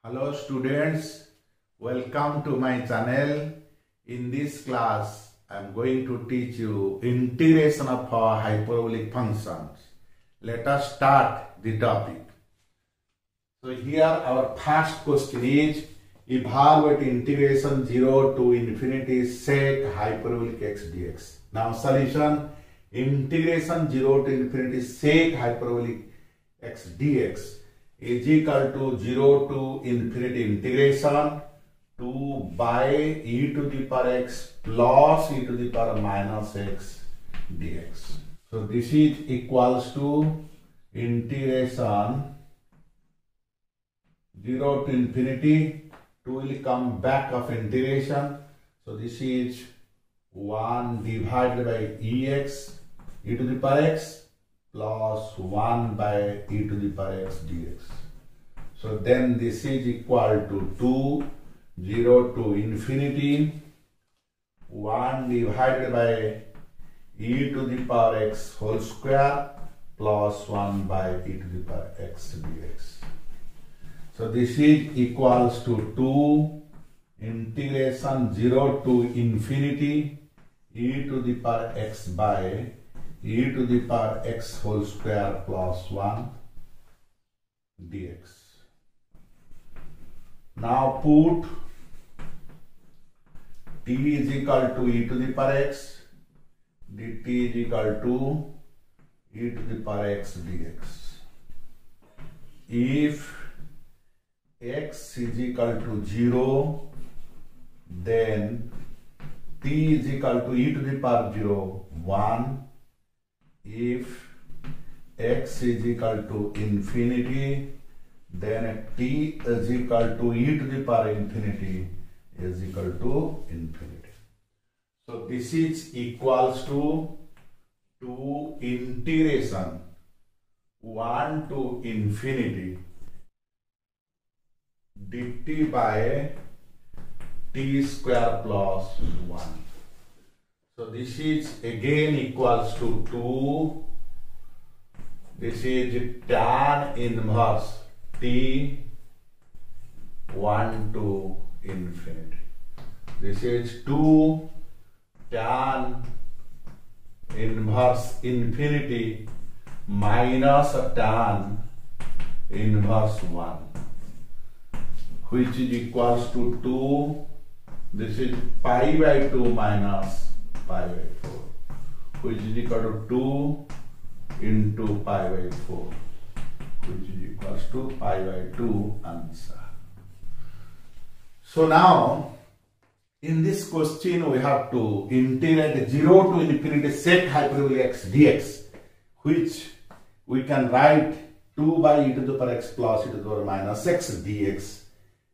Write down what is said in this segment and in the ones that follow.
Hello students, welcome to my channel. In this class, I am going to teach you integration of hyperbolic functions. Let us start the topic. So here our first question is, evaluate integration 0 to infinity sec hyperbolic x dx. Now solution, integration 0 to infinity sec hyperbolic x dx is equal to 0 to infinity integration 2 by e to the power x plus e to the power minus x dx. So this is equals to integration 0 to infinity, 2 will come back of integration. So this is 1 divided by ex e to the power x plus 1 by e to the power x dx. So then this is equal to 2, 0 to infinity, 1 divided by e to the power x whole square plus 1 by e to the power x dx. So this is equals to 2 integration 0 to infinity e to the power x by e to the power x whole square plus 1 dx. Now put t is equal to e to the power x, dt is equal to e to the power x dx. If x is equal to 0, then t is equal to e to the power 0, 1. If x is equal to infinity, then t is equal to e to the power infinity is equal to infinity. So this is equals to integration 1 to infinity dt by t square plus 1. So this is again equals to 2. This is tan inverse t 1 to infinity. This is 2 tan inverse infinity minus tan inverse 1, which is equals to 2. This is pi by 2 minus pi by 4, which is equal to 2 into pi by 4, which is equals to pi by 2 answer. So now in this question we have to integrate 0 to infinity sec hyperbolic x dx, which we can write 2 by e to the power x plus e to the power minus x dx,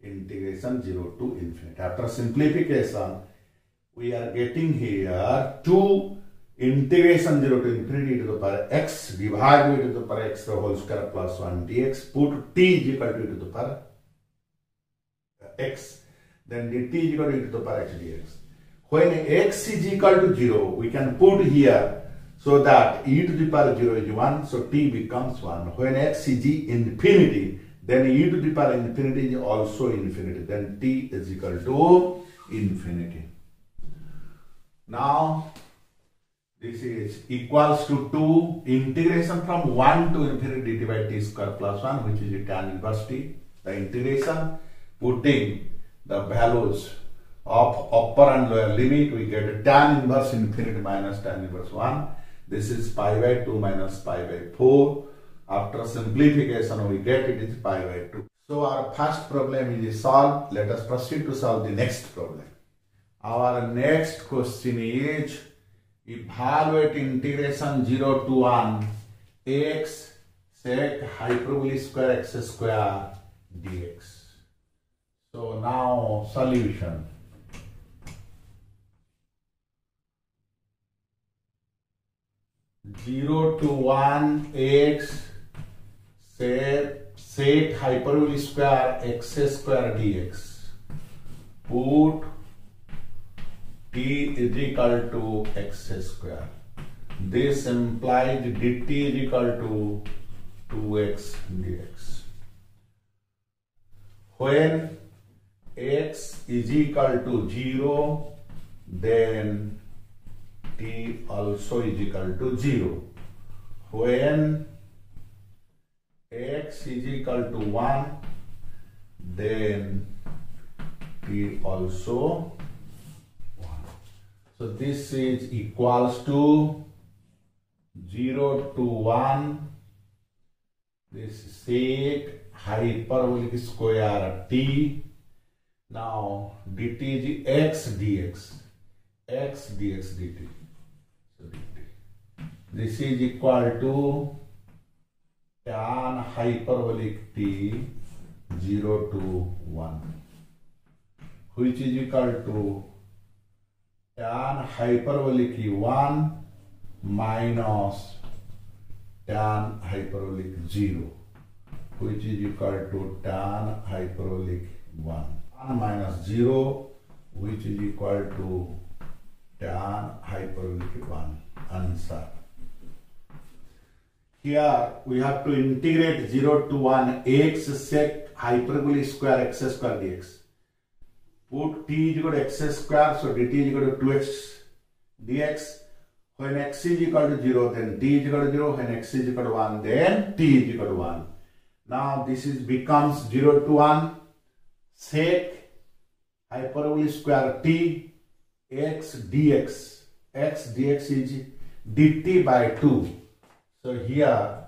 integration 0 to infinity. After simplification, we are getting here 2 integration 0 to infinity e to the power x divided by e to the power x the whole square plus 1 dx. Put t is equal to e to the power x, then dt is equal to e to the power x dx. When x is equal to 0, we can put here so that e to the power 0 is 1, so t becomes 1. When x is infinity, then e to the power infinity is also infinity, then t is equal to infinity. Now this is equals to 2 integration from 1 to infinity dt by t square plus 1, which is tan inverse t. The integration, putting the values of upper and lower limit, we get tan inverse infinity minus tan inverse 1. This is pi by 2 minus pi by 4. After simplification, we get it is pi by 2. So our first problem is solved. Let us proceed to solve the next problem. Our next question is, evaluate integration 0 to 1 x sec hyperbolic square x square dx. So now solution. Zero to 1 x sec hyperbolic square x square dx. Put t is equal to x square. This implies dt is equal to 2x dx. When x is equal to 0, then t also is equal to 0. When x is equal to 1, then t also 1. So this is equals to 0 to 1. This sec hyperbolic square t. Now dt is x dx. X dx dt. So dt. This is equal to tan hyperbolic t 0 to 1, which is equal to tan hyperbolic 1 minus tan hyperbolic 0, which is equal to tan hyperbolic 1. 1 minus 0, which is equal to tan hyperbolic 1. Answer. Here we have to integrate 0 to 1 x sec hyperbolic square x square dx. Put t is equal to x square, so dt is equal to 2x dx. When x is equal to 0, then t is equal to 0. When x is equal to 1, then t is equal to 1. Now this is becomes 0 to 1 sec hyperbolic square t x dx. X dx is dt by 2. So here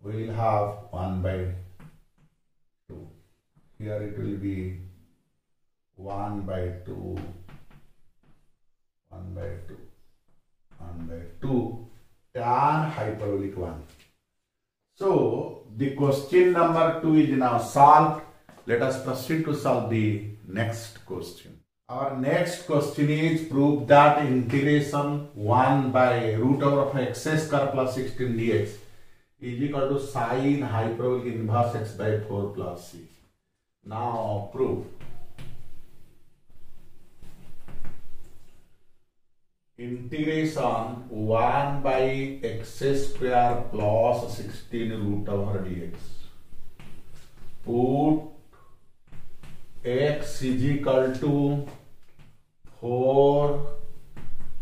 we will have 1 by 2. Here it will be 1 by 2, 1 by 2, 1 by 2 tan hyperbolic 1. So the question number 2 is now solved. Let us proceed to solve the next question. Our next question is prove that integration 1 by root over of x square plus 16 dx is equal to sine hyperbolic inverse x by 4 plus c. Now prove. Integration 1 by x square plus 16 root over dx. Put x is equal to 4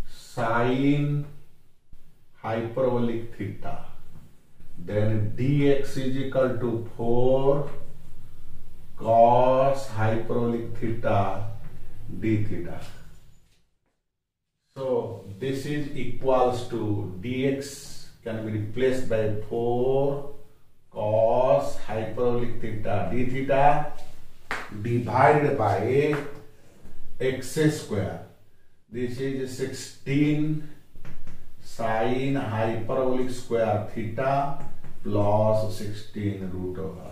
sine hyperbolic theta. Then dx is equal to 4 cos hyperbolic theta d theta. So this is equals to dx can be replaced by 4 cos hyperbolic theta d theta divided by x square. This is 16 sine hyperbolic square theta plus 16 root over,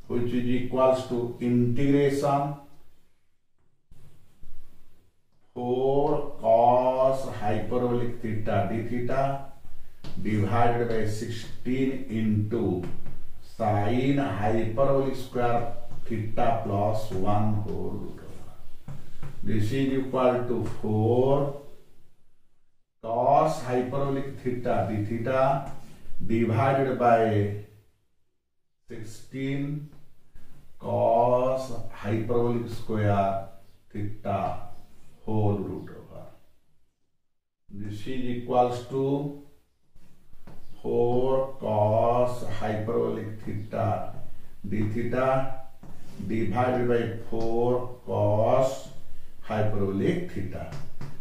which is equals to integration 4 cos hyperbolic theta d theta divided by 16 into sine hyperbolic square theta plus 1 whole root over. This is equal to 4 cos hyperbolic theta d theta divided by 16 cos hyperbolic square theta whole root over. This is equals to 4 cos hyperbolic theta d theta divided by 4 cos hyperbolic theta,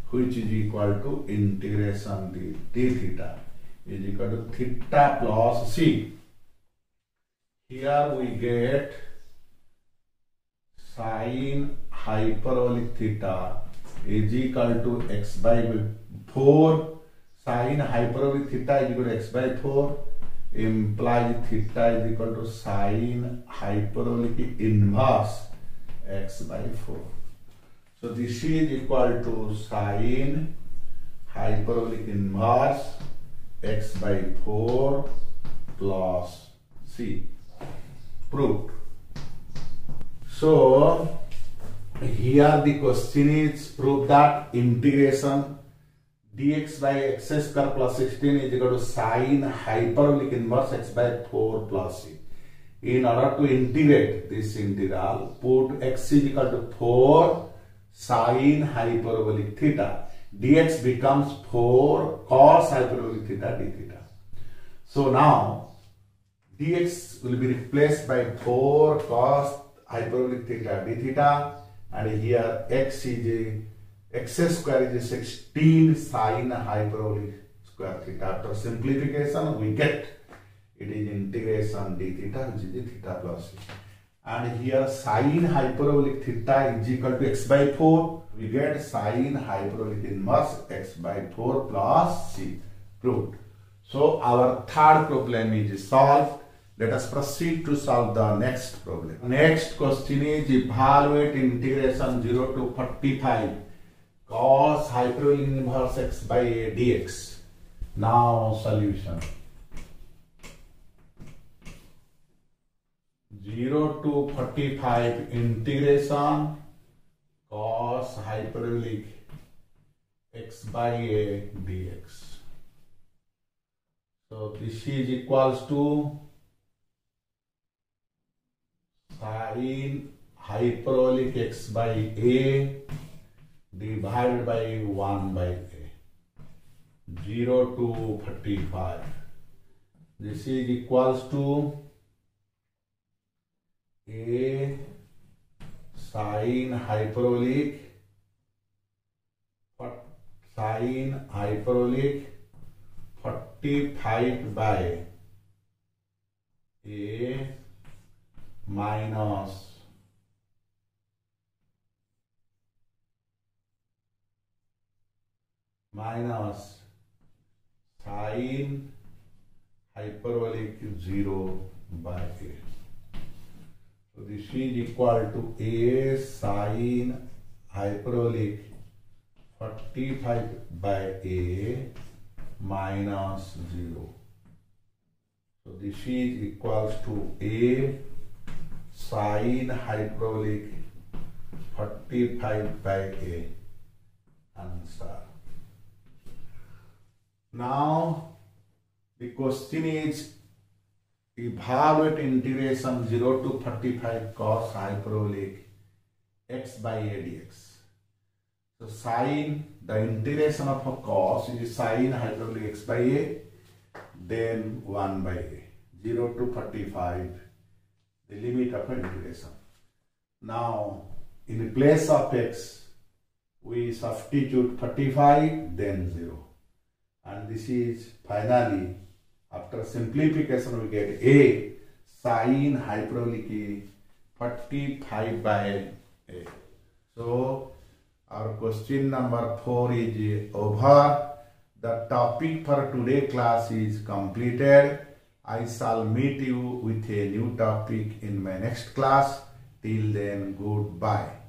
which is equal to integration d theta is equal to theta plus c. Here we get sine hyperbolic theta is equal to x by 4. Sine hyperbolic theta is equal to x by 4 implies theta is equal to sine hyperbolic inverse x by 4. So this is equal to sine hyperbolic inverse x by 4 plus c. Proved. So here the question is prove that integration dx by x square plus 16 is equal to sine hyperbolic inverse x by 4 plus c. In order to integrate this integral, put x is equal to 4 sine hyperbolic theta. Dx becomes 4 cos hyperbolic theta d theta. So now dx will be replaced by 4 cos hyperbolic theta d theta, and here x square is 16 sine hyperbolic square theta. After simplification, we get it is integration d theta, which is the theta plus c. And here sine hyperbolic theta is equal to x by 4. We get sine hyperbolic inverse x by 4 plus c. Proved. So our third problem is solved. Let us proceed to solve the next problem. Next question is evaluate integration 0 to 45 cos hyperbolic inverse x by a dx. Now solution. 0 to 45 integration cos hyperbolic x by a dx. So this is equals to sine hyperbolic x by a divided by 1 by a. 0 to 45. This is equals to a sine hyperbolic 45 by a minus sine hyperbolic 0 by a. So this is equal to a sine hyperbolic 45 by a minus 0. So this is equals to a sine hyperbolic 45 by a. Answer. Now the question is evaluate integration 0 to 35 cos hyperbolic x by a dx. So sine, the integration of a cos is sine hyperbolic x by a, then 1 by a. 0 to 35, the limit of integration. Now in place of x, we substitute 35, then 0. And this is finally, after simplification, we get a sine hyperbolic 45 by a. So our question number 4 is over. The topic for today class is completed. I shall meet you with a new topic in my next class. Till then, goodbye.